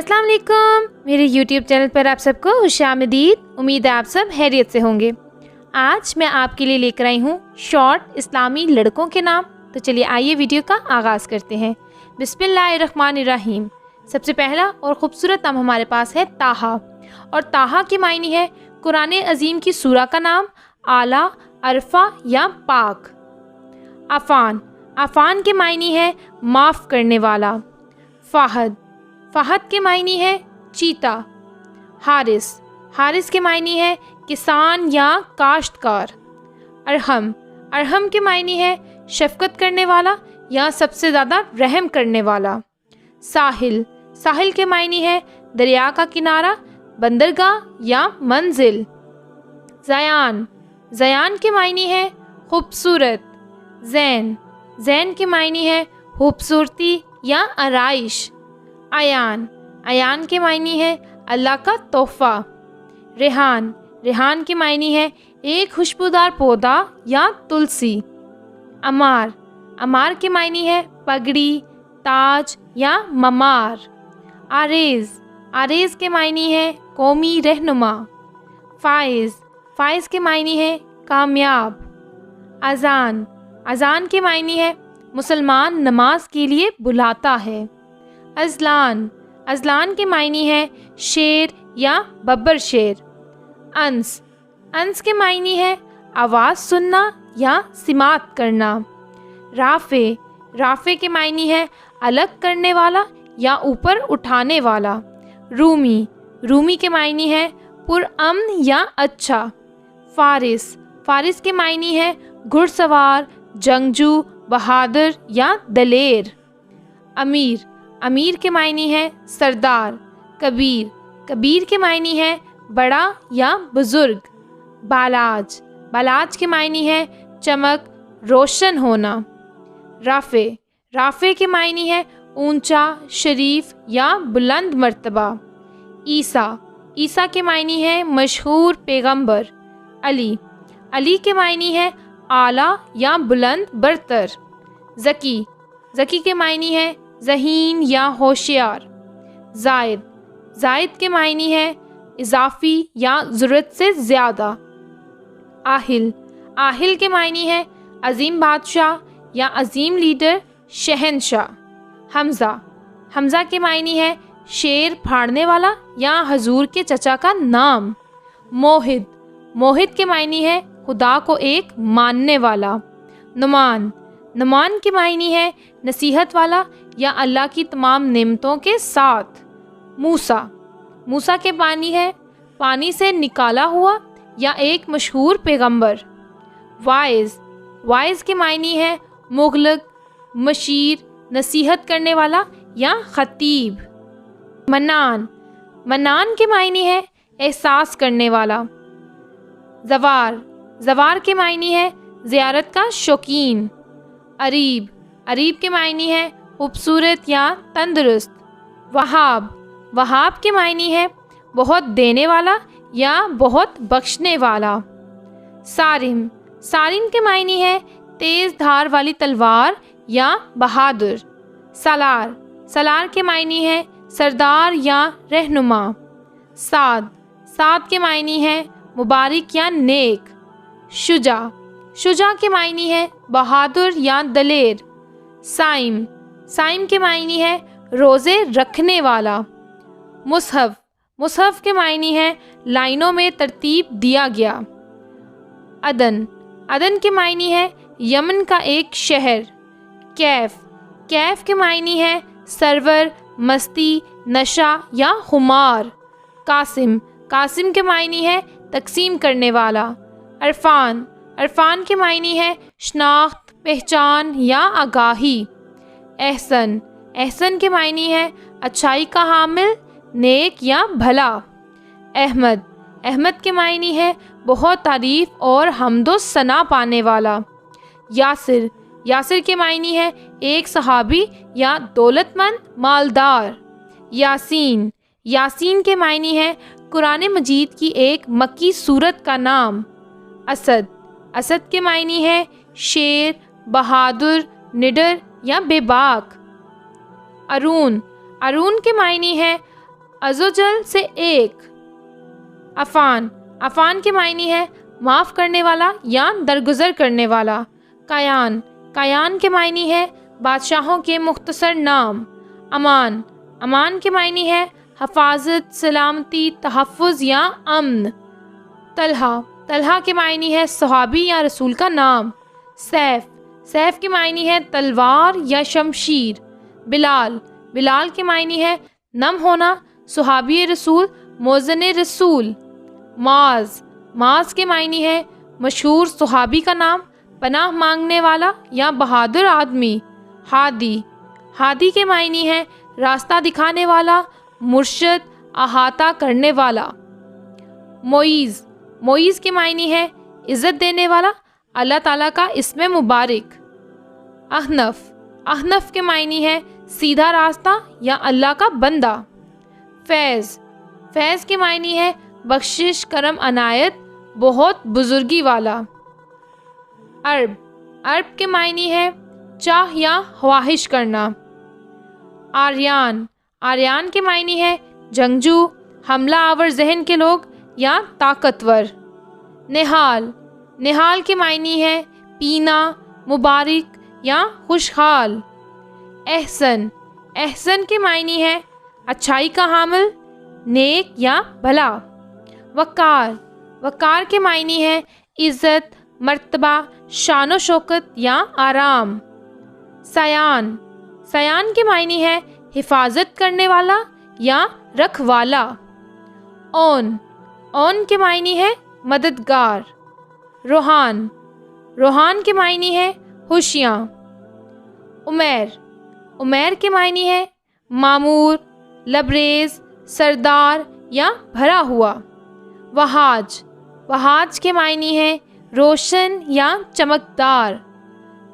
अस्सलाम वालेकुम। मेरे YouTube चैनल पर आप सबको खुशामदीद। उम्मीद है आप सब खैरियत से होंगे। आज मैं आपके लिए लेकर आई हूँ शॉर्ट इस्लामी लड़कों के नाम। तो चलिए आइए वीडियो का आगाज़ करते हैं। बिस्मिल्लाहिर्रहमानिर्रहीम। सबसे पहला और ख़ूबसूरत नाम हमारे पास है ताहा, और ताहा की मायनी है कुरान अज़ीम की सूरा का नाम, आला, अरफा या पाक। आफ़ान, आफ़ान के मायनी है माफ़ करने वाला। फ़ाहद, फ़ाहद के मायनी है चीता। हारिस, हारिस के मायनी है किसान या काश्तकार। अरहम, अरहम के मायनी है शफ़क़त करने वाला या सबसे ज़्यादा रहम करने वाला। साहिल, साहिल के मायनी है दरिया का किनारा, बंदरगाह या मंजिल। ज़यान, ज़यान के मायनी है खूबसूरत। ज़ैन, ज़ैन के मायनी है खूबसूरती या आराइश। अयान, अयान के मायनी है अल्लाह का तोहफ़ा। रेहान, रेहान के मायनी है एक खुशबूदार पौधा या तुलसी। अमार, अमार के मायनी है पगड़ी, ताज या ममार। आरेज़, आरेज़ के मायनी है कौमी रहनुमा। फ़ाइज़, फ़ाइज़ के मायनी है कामयाब। अज़ान, अज़ान के मायनी है मुसलमान नमाज के लिए बुलाता है। अज़लान, अज़लान के मायनी है शेर या बब्बर शेर। अंस, अंस के मायनी है आवाज़ सुनना या सिमात करना। राफ़े, राफ़े के मायनी है अलग करने वाला या ऊपर उठाने वाला। रूमी, रूमी के मायनी है पुरअमन या अच्छा। फ़ारिस, फ़ारिस के मायनी है घुड़सवार, जंगजू, बहादुर या दलेर। अमीर, अमीर के मायनी है सरदार। कबीर, कबीर के मायनी है बड़ा या बुज़ुर्ग। बालाज, बालाज के मायनी है चमक, रोशन होना। राफ़े, राफ़े के मायनी है ऊंचा, शरीफ या बुलंद मर्तबा। ईसा, ईसा के मायनी है मशहूर पैगंबर। अली, अली के मायनी है आला या बुलंद बरतर। ज़की, ज़की के मायनी है ज़हीन या होशियार। ज़ायद, ज़ायद के मायनी है इजाफ़ी या ज़रूरत से ज़्यादा। आहिल, आहिल के मायनी है अज़ीम बादशाह या अज़ीम लीडर, शहनशाह। हमज़ा, हमज़ा के मायनी है शेर फाड़ने वाला या हजूर के चचा का नाम। मोहिद, मोहिद के मायनी है खुदा को एक मानने वाला। नुमान, नुमान के मायनी है नसीहत वाला या अल्लाह की तमाम नेमतों के साथ। मूसा, मूसा के मायनी है पानी से निकाला हुआ या एक मशहूर पैगंबर। वाइज़, वाइज़ के मायनी है मुग़लक, मशीर, नसीहत करने वाला या ख़तीब। मन्नान, मन्नान के मायनी है एहसास करने वाला। ज़वार, ज़वार के मायनी है ज़ियारत का शौकीन। अरीब, अरीब के मायनी है खूबसूरत या तंदुरुस्त। वहाब, वहाब के मायनी है बहुत देने वाला या बहुत बख्शने वाला। सारिम, सारिम के मायनी है तेज़ धार वाली तलवार या बहादुर। सलार, सलार के मायनी है सरदार या रहनुमा। साद, साद के मायनी है मुबारक या नेक। शुजा, शुजा के मायनी है बहादुर या दलेर। साइम, साइम के मायनी है रोज़े रखने वाला। मुसहफ़, मुसहफ़ के मायनी है लाइनों में तरतीब दिया गया। अदन, अदन के मायनी है यमन का एक शहर। कैफ़, कैफ़ के मायनी है सरवर, मस्ती, नशा या खुमार। कासिम, कासिम के मायनी है तकसीम करने वाला। अरफ़ान, अरफ़ान के मायनी है शनाख्त, पहचान या आगाही। एहसन, एहसन के मायनी है अच्छाई का हामिल, नेक या भला। अहमद, अहमद के मायनी है बहुत तारीफ़ और हम्दो सना पाने वाला। यासिर, यासिर के मायनी है एक सहाबी या दौलतमंद, मालदार। यासीन, यासीन के मायनी है कुरान मजीद की एक मक्की सूरत का नाम। असद, असद के मायनी है शेर, बहादुर, निडर या बेबाक। अरून, अरून के मायनी है अज़ोजल से एक। अफ़ान, अफ़ान के मायने है माफ़ करने वाला या दरगुजर करने वाला। कायान, कायान के मायने है बादशाहों के मुख्तसर नाम। अमान, अमान के मायने है हफाजत, सलामती, तहफ़्फ़ुज़ या अमन। तलहा, तलहा के मायने है सहाबी या रसूल का नाम। सैफ, सैफ के मायने है तलवार या शमशीर। बिलाल, बिलाल के मायने है नम होना, सहाबी रसूल, मोज़न रसूल। माज, माज के मायने है मशहूर सहाबी का नाम, पनाह मांगने वाला या बहादुर आदमी। हादी, हादी के मायने है रास्ता दिखाने वाला, मुर्शद, अहाता करने वाला। मोईज़, मोईज़ के मायने है इज़्ज़त देने वाला, अल्लाह ताला का इसमें मुबारक। अहनफ, अहनफ के मायने है सीधा रास्ता या अल्लाह का बंदा। फैज़, फैज़ के मायने है बख्शिश, करम, अनायत, बहुत बुजुर्गी वाला। अर्ब, अर्ब के मायने है चाह या ख्वाहिश करना। आर्यान, आर्यान के मायने है जंगजू, हमला आवर जहन के लोग या ताकतवर। निहाल, निहाल के मायने है पीना, मुबारक या खुशहाल। एहसन, एहसन के मायने है अच्छाई का हामिल, नेक या भला। वक़ार, वक़ार के मायने है इज़्ज़त, मर्तबा, शान व शौकत या आराम। सयान, सयान के मायने है हिफाजत करने वाला या रखवाला। ओन, ओन के मायने है मददगार। रोहान, रोहान के मायने है खुशियाँ। उमैर, उमैर के मायने है मामूर, लबरेज, सरदार या भरा हुआ। वहाज, वहाज के मायने है रोशन या चमकदार।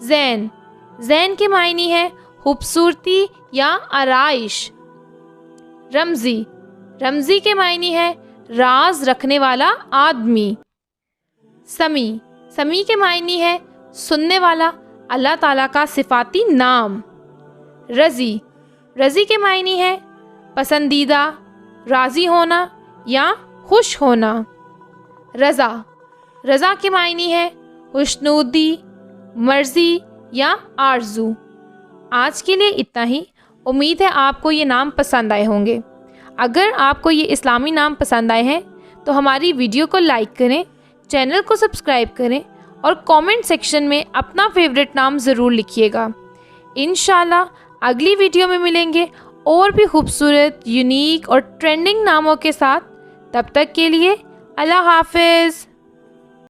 ज़ैन, ज़ैन के मायने है खूबसूरती या आराइश। रमज़ी, रमज़ी के मायने है राज रखने वाला आदमी। समी, समी के मायने है सुनने वाला, अल्लाह ताला का सिफाती नाम। रज़ी, रज़ी के मायने है पसंदीदा, राज़ी होना या खुश होना। रज़ा, रज़ा के मायने है खुशनुदी, मर्ज़ी या आरज़ू। आज के लिए इतना ही। उम्मीद है आपको ये नाम पसंद आए होंगे। अगर आपको ये इस्लामी नाम पसंद आए हैं तो हमारी वीडियो को लाइक करें, चैनल को सब्सक्राइब करें और कमेंट सेक्शन में अपना फेवरेट नाम ज़रूर लिखिएगा। इंशाल्लाह अगली वीडियो में मिलेंगे और भी खूबसूरत, यूनिक और ट्रेंडिंग नामों के साथ। तब तक के लिए अल्लाह हाफ़िज़।